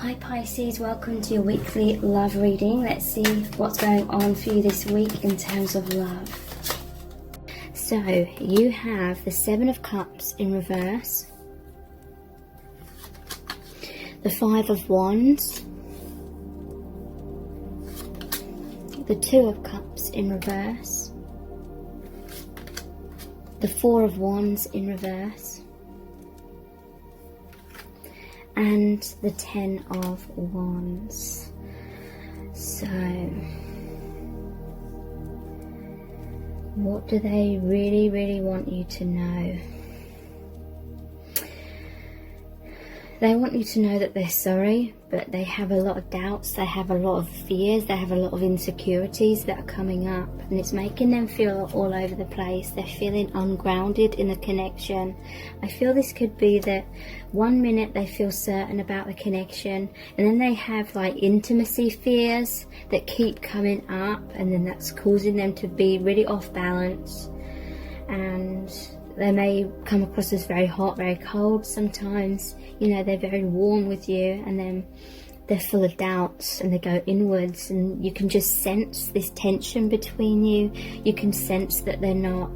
Hi Pisces, welcome to your weekly love reading. Let's see what's going on for you this week in terms of love. So you have the Seven of Cups in reverse, the Five of Wands, the Two of Cups in reverse, the Four of Wands in reverse, and the Ten of Wands. So what do they really want you to know? They want you to know that they're sorry, but they have a lot of doubts, they have a lot of fears, they have a lot of insecurities that are coming up, and it's making them feel all over the place. They're feeling ungrounded in the connection. I feel this could be that one minute they feel certain about the connection, and then they have like intimacy fears that keep coming up, and then that's causing them to be really off balance, and they may come across as very hot, very cold sometimes. You know, they're very warm with you, and then they're full of doubts and they go inwards, and you can just sense this tension between you. You can sense that they're not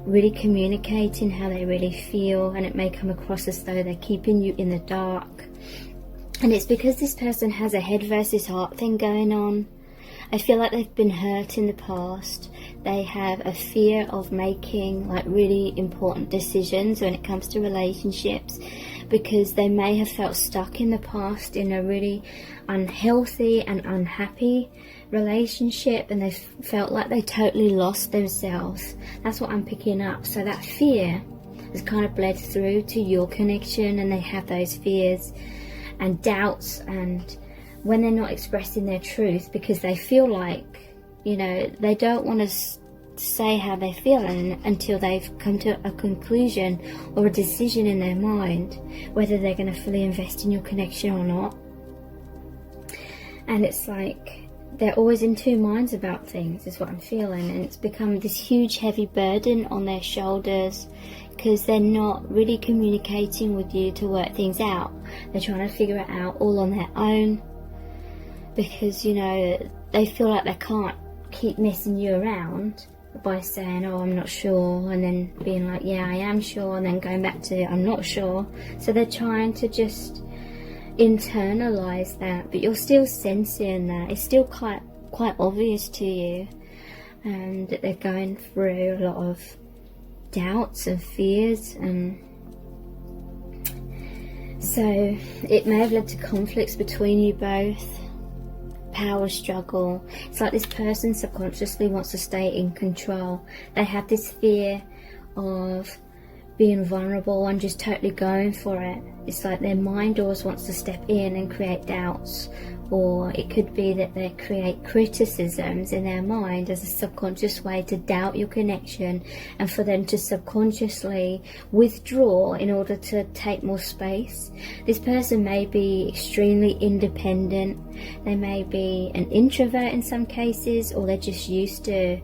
really communicating how they really feel, and it may come across as though they're keeping you in the dark. And it's because this person has a head versus heart thing going on. I feel like they've been hurt in the past. They have a fear of making like really important decisions when it comes to relationships, because they may have felt stuck in the past in a really unhealthy and unhappy relationship, and they felt like they totally lost themselves. That's what I'm picking up. So that fear has kind of bled through to your connection, and they have those fears and doubts, and when they're not expressing their truth because they feel like, you know, they don't want to say how they feel until they've come to a conclusion or a decision in their mind whether they're going to fully invest in your connection or not. And it's like they're always in two minds about things, is what I'm feeling, and it's become this huge heavy burden on their shoulders because they're not really communicating with you to work things out. They're trying to figure it out all on their own, because, you know, they feel like they can't keep messing you around by saying, oh, I'm not sure, and then being like, yeah, I am sure, and then going back to, I'm not sure. So they're trying to just internalize that, but you're still sensing that. It's still quite obvious to you, and that they're going through a lot of doubts and fears, and so it may have led to conflicts between you both. Power struggle. It's like this person subconsciously wants to stay in control. They have this fear of being vulnerable and just totally going for it. It's like their mind always wants to step in and create doubts, or it could be that they create criticisms in their mind as a subconscious way to doubt your connection, and for them to subconsciously withdraw in order to take more space. This person may be extremely independent. They may be an introvert in some cases, or they're just used to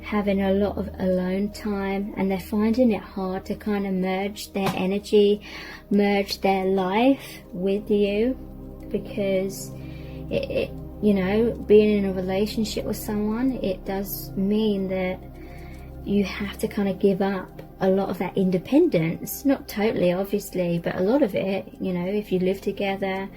having a lot of alone time, and they're finding it hard to kind of merge their energy, merge their life with you, because you know, being in a relationship with someone, it does mean that you have to kind of give up a lot of that independence. Not totally, obviously, but a lot of it. You know, if you live together,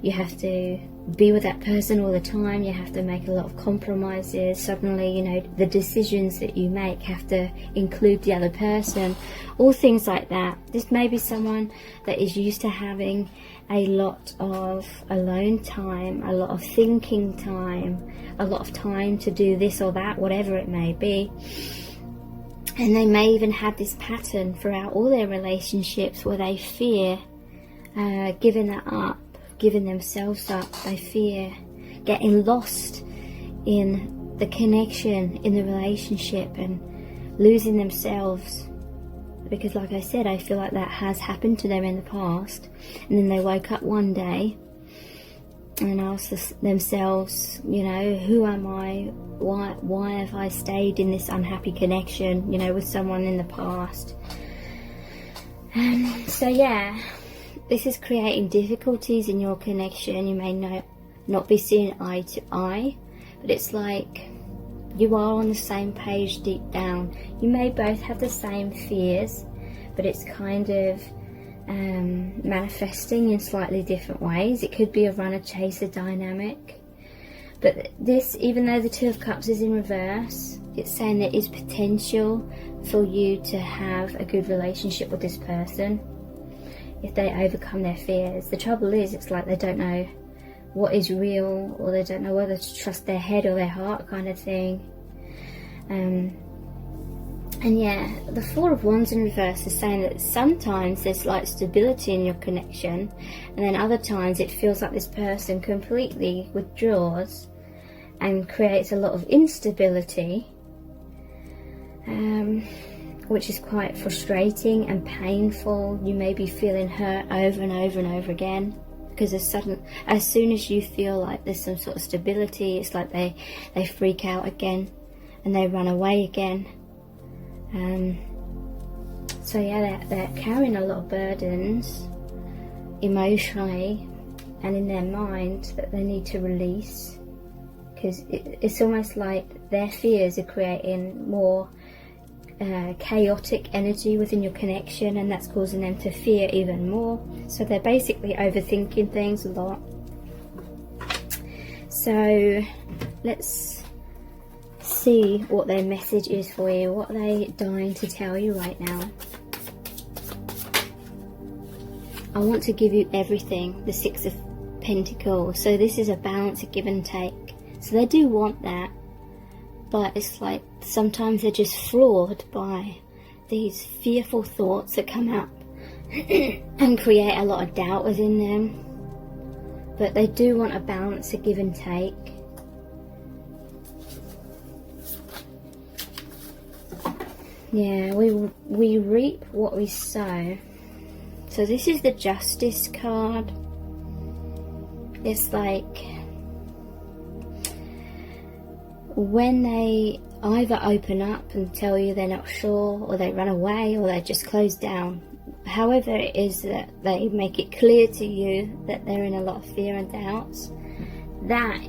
you have to be with that person all the time. You have to make a lot of compromises. Suddenly, you know, the decisions that you make have to include the other person. All things like that. This may be someone that is used to having a lot of alone time, a lot of thinking time, a lot of time to do this or that, whatever it may be. And they may even have this pattern throughout all their relationships where they fear giving that up, giving themselves up. They fear getting lost in the connection, in the relationship, and losing themselves. Because like I said, I feel like that has happened to them in the past, and then they woke up one day and asked themselves, you know, who am I? Why have I stayed in this unhappy connection, you know, with someone in the past? So yeah, this is creating difficulties in your connection. You may not be seeing eye to eye, but it's like you are on the same page deep down. You may both have the same fears, but it's kind of manifesting in slightly different ways. It could be a runner-chaser dynamic. But this, even though the Two of Cups is in reverse, it's saying there is potential for you to have a good relationship with this person if they overcome their fears. The trouble is, it's like they don't know what is real, or they don't know whether to trust their head or their heart, kind of thing. And yeah, the Four of Wands in reverse is saying that sometimes there's like stability in your connection, and then other times it feels like this person completely withdraws and creates a lot of instability, which is quite frustrating and painful. You may be feeling hurt over and over and over again, because as soon as you feel like there's some sort of stability, it's like they freak out again and they run away again. So yeah, they're carrying a lot of burdens emotionally and in their mind that they need to release, because it's almost like their fears are creating more chaotic energy within your connection, and that's causing them to fear even more. So they're basically overthinking things a lot. So let's see what their message is for you. What are they dying to tell you right now? I want to give you everything. The Six of Pentacles. So this is a balance, a give and take. So they do want that, but it's like sometimes they're just flawed by these fearful thoughts that come up and create a lot of doubt within them. But they do want a balance, a give and take. Yeah, we reap what we sow. So this is the Justice card. It's like when they either open up and tell you they're not sure, or they run away, or they just close down. However it is that they make it clear to you that they're in a lot of fear and doubts, that,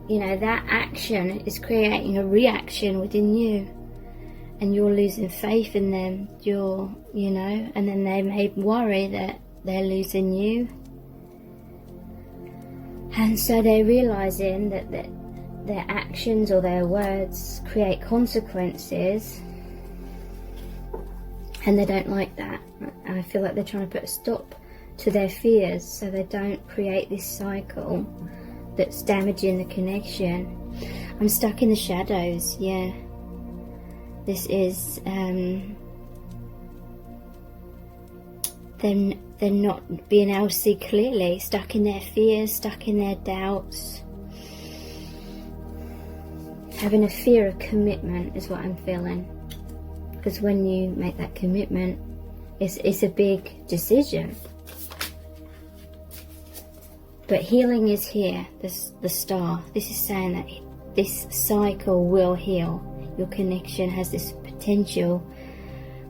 you know, that action is creating a reaction within you. And you're losing faith in them, and then they may worry that they're losing you. And so they're realizing that their actions or their words create consequences, and they don't like that. And I feel like they're trying to put a stop to their fears so they don't create this cycle that's damaging the connection. I'm stuck in the shadows, yeah. This is, they're not being able to see clearly, stuck in their fears, stuck in their doubts. Having a fear of commitment is what I'm feeling. Because when you make that commitment, it's a big decision. But healing is here, the star. This is saying that this cycle will heal. Your connection has this potential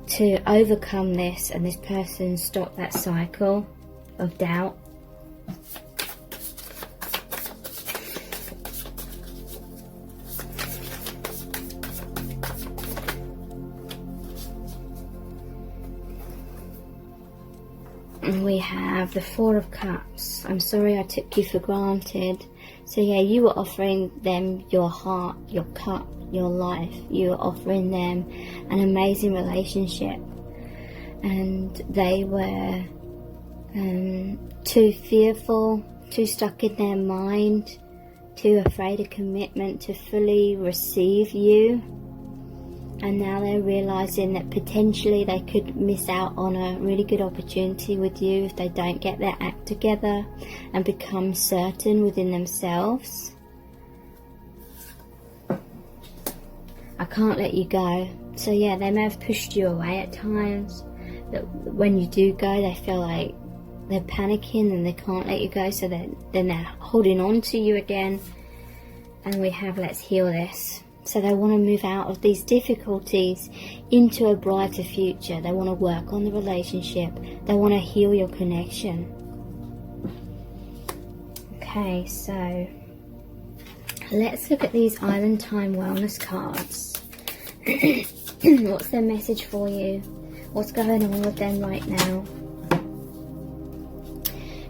to overcome this, and this person stop that cycle of doubt. And we have the Four of Cups. I'm sorry I took you for granted. So yeah, you were offering them your heart, your cup, your life. You were offering them an amazing relationship, and they were too fearful, too stuck in their mind, too afraid of commitment to fully receive you. And now they're realizing that potentially they could miss out on a really good opportunity with you if they don't get their act together and become certain within themselves. I can't let you go. So yeah, they may have pushed you away at times, but when you do go, they feel like they're panicking and they can't let you go, so then they're holding on to you again. And we have, let's heal this. So they want to move out of these difficulties into a brighter future. They want to work on the relationship. They want to heal your connection. Okay, so let's look at these Island Time Wellness cards. What's their message for you? What's going on with them right now?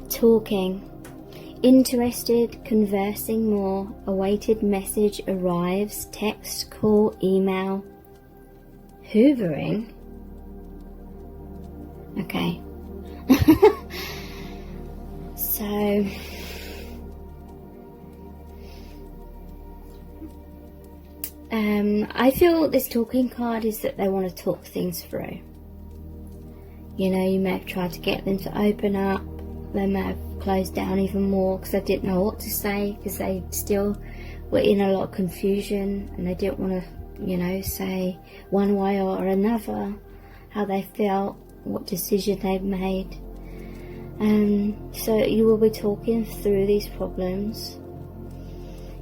Talking. Interested, conversing more, awaited message arrives, text, call, email. Hoovering? Okay. So, I feel this talking card is that they want to talk things through. You know, you may have tried to get them to open up. They may have closed down even more because they didn't know what to say, because they still were in a lot of confusion and they didn't want to, you know, say one way or another how they felt, what decision they've made. So you will be talking through these problems.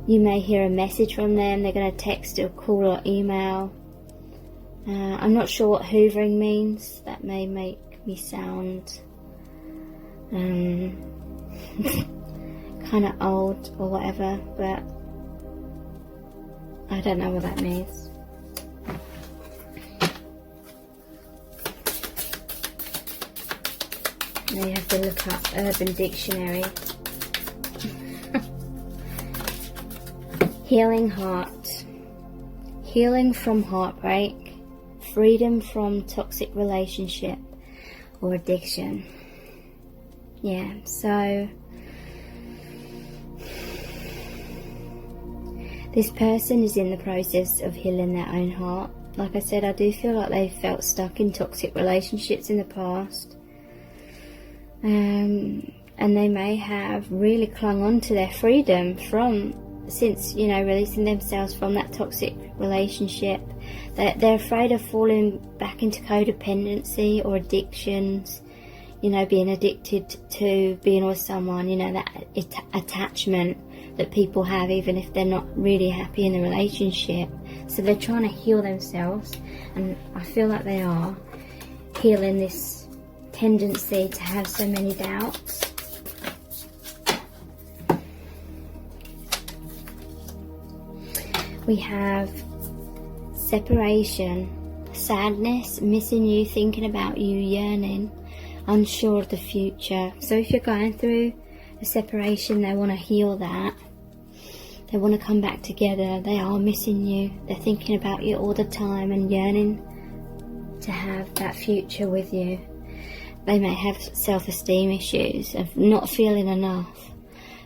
You may hear a message from them. They're going to text or call or email. I'm not sure what hoovering means. That may make me sound kind of old or whatever, but I don't know what that means. Now you have to look up Urban Dictionary. Healing heart. Healing from heartbreak. Freedom from toxic relationship or addiction. Yeah, so this person is in the process of healing their own heart. Like I said, I do feel like they felt stuck in toxic relationships in the past. And they may have really clung on to their freedom since, you know, releasing themselves from that toxic relationship. They're afraid of falling back into codependency or addictions, you know, being addicted to being with someone, you know, that attachment that people have even if they're not really happy in the relationship. So they're trying to heal themselves, and I feel like they are healing this tendency to have so many doubts. We have separation, sadness, missing you, thinking about you, yearning, unsure of the future. So if you're going through a separation, they want to heal that. They want to come back together. They are missing you. They're thinking about you all the time and yearning to have that future with you. They may have self-esteem issues of not feeling enough.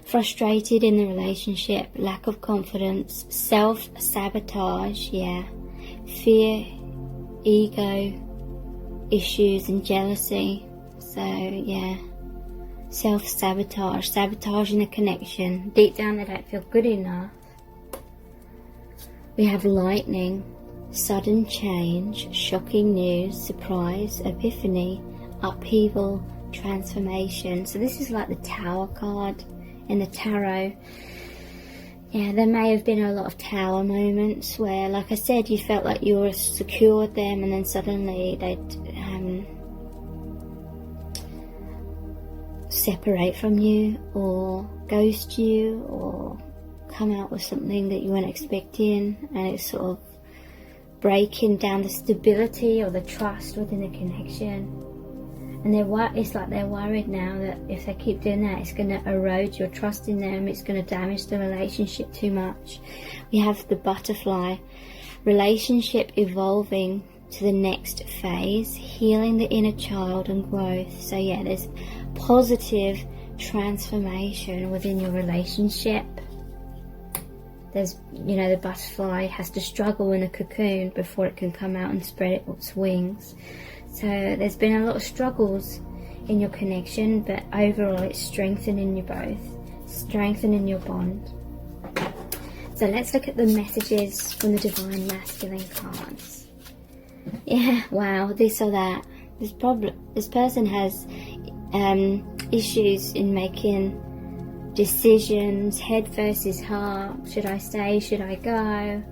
Frustrated in the relationship, lack of confidence, self-sabotage, yeah, fear, ego issues and jealousy. So yeah, self-sabotage, sabotaging the connection. Deep down they don't feel good enough. We have lightning, sudden change, shocking news, surprise, epiphany, upheaval, transformation. So this is like the Tower card in the tarot. Yeah, there may have been a lot of Tower moments where, like I said, you felt like you were secure with them, and then suddenly they'd separate from you or ghost you or come out with something that you weren't expecting, and it's sort of breaking down the stability or the trust within the connection. And it's like they're worried now that if they keep doing that, it's going to erode your trust in them. It's going to damage the relationship too much. We have the butterfly, relationship evolving to the next phase, healing the inner child and growth. So yeah, there's positive transformation within your relationship. There's, you know, the butterfly has to struggle in a cocoon before it can come out and spread its wings. So there's been a lot of struggles in your connection, but overall it's strengthening you both, strengthening your bond. So let's look at the messages from the Divine Masculine cards. Yeah, wow, this or that. This person has issues in making decisions, head versus heart. Should I stay? Should I go?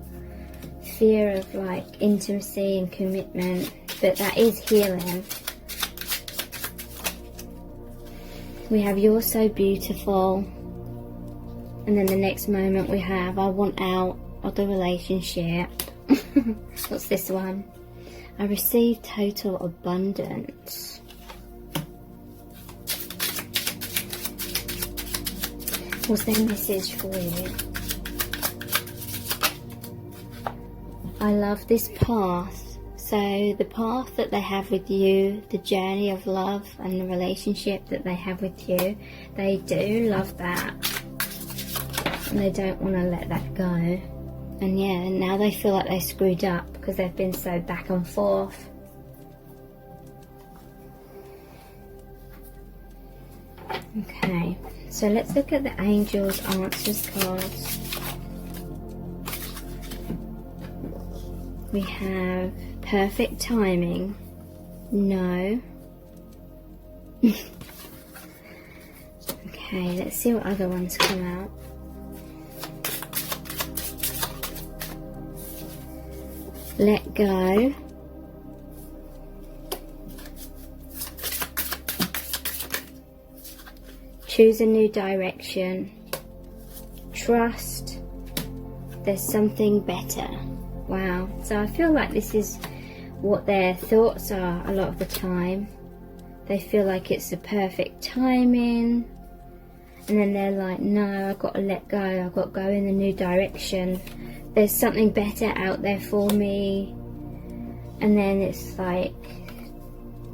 fear of like intimacy and commitment, but that is healing. We have you're so beautiful, and then the next moment we have I want out of the relationship. What's this one? I receive total abundance. What's their message for you? I love this path. So the path that they have with you, the journey of love and the relationship that they have with you, they do love that. And they don't want to let that go. And yeah, now they feel like they screwed up because they've been so back and forth. Okay, so let's look at the Angels Answers cards. We have perfect timing. No. Okay, let's see what other ones come out. Let go. Choose a new direction. Trust. There's something better. Wow. So I feel like this is what their thoughts are a lot of the time. They feel like it's the perfect timing. And then they're like, no, I've got to let go. I've got to go in a new direction. There's something better out there for me. And then it's like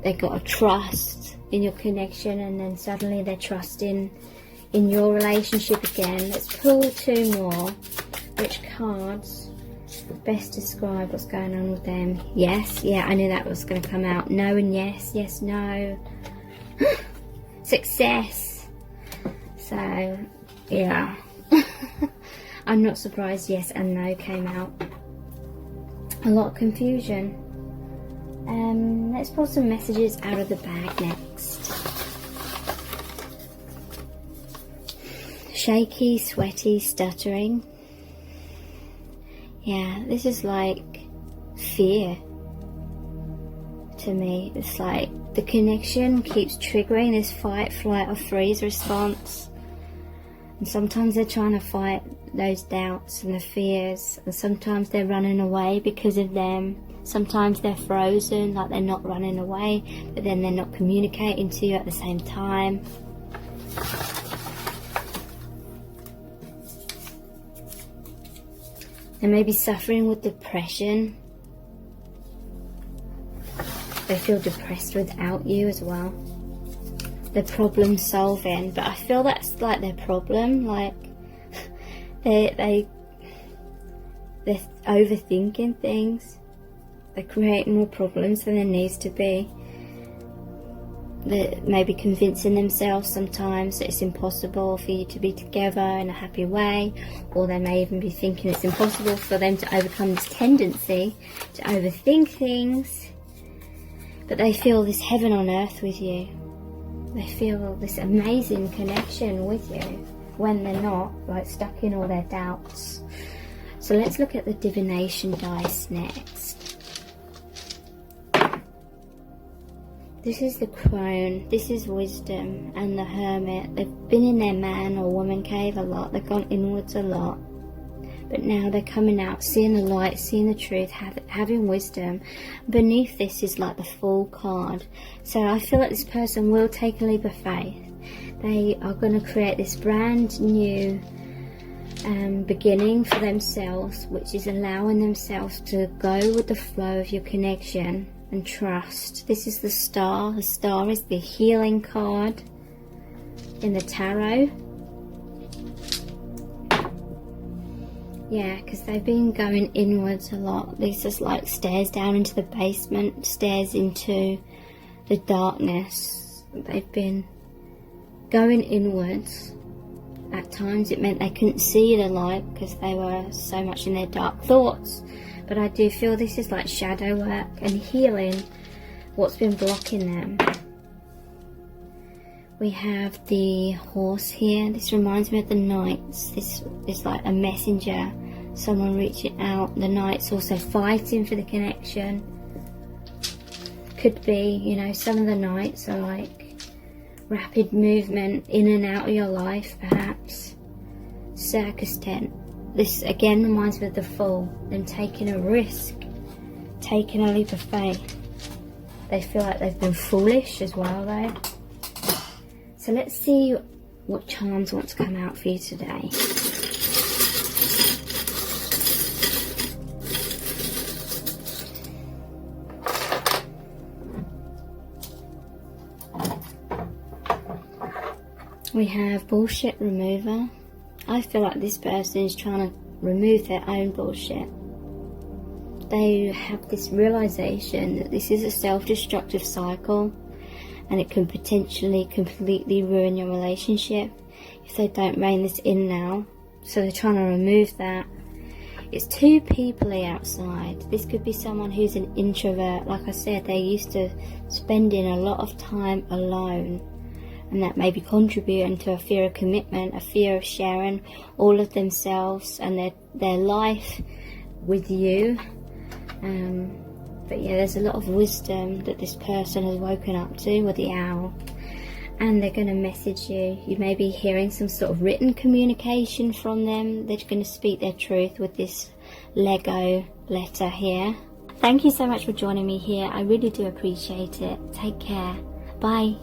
they've got to trust in your connection, and then suddenly they're trusting in your relationship again. Let's pull two more. Which cards best describe what's going on with them? Yes, yeah, I knew that was going to come out. No and yes, yes, no. Success. So, yeah. I'm not surprised yes and no came out. A lot of confusion. Let's pull some messages out of the bag next. Shaky, sweaty, stuttering. Yeah, this is like fear to me. It's like the connection keeps triggering this fight, flight or freeze response. And sometimes they're trying to fight those doubts and the fears, and sometimes they're running away because of them. Sometimes they're frozen, like they're not running away, but then they're not communicating to you at the same time. They may be suffering with depression. They feel depressed without you as well. They're problem solving, but I feel that's like their problem. Like they're overthinking things. They create more problems than there needs to be. They're maybe convincing themselves sometimes that it's impossible for you to be together in a happy way, or they may even be thinking it's impossible for them to overcome this tendency to overthink things. But they feel this heaven on earth with you. They feel this amazing connection with you when they're not, like, stuck in all their doubts. So let's look at the divination dice next. This is the crone, this is wisdom, and the hermit. They've been in their man or woman cave a lot, they've gone inwards a lot. But now they're coming out, seeing the light, seeing the truth, having wisdom. Beneath this is like the Fool card. So I feel like this person will take a leap of faith. They are going to create this brand new beginning for themselves, which is allowing themselves to go with the flow of your connection and trust. This is the Star. The Star is the healing card in the tarot. Yeah, because they've been going inwards a lot. This is like stairs down into the basement, stairs into the darkness. They've been going inwards. At times it meant they couldn't see the light because they were so much in their dark thoughts. But I do feel this is like shadow work and healing what's been blocking them. We have the Horse here. This reminds me of the Knights. This is like a messenger someone reaching out. The Knight's also fighting for the connection. Could be, you know, some of the Knights are like rapid movement in and out of your life, perhaps. Circus tent. This again reminds me of the Fool, them taking a risk, taking a leap of faith. They feel like they've been foolish as well though. So let's see what charms want to come out for you today. We have bullshit remover. I feel like this person is trying to remove their own bullshit. They have this realization that this is a self-destructive cycle and it can potentially completely ruin your relationship if they don't rein this in now. So they're trying to remove that. It's two people outside. This could be someone who's an introvert. Like I said, they're used to spending a lot of time alone. And that may be contributing to a fear of commitment, a fear of sharing all of themselves and their life with you. But yeah, there's a lot of wisdom that this person has woken up to with the owl. And they're going to message you. You may be hearing some sort of written communication from them. They're going to speak their truth with this Lego letter here. Thank you so much for joining me here. I really do appreciate it. Take care. Bye.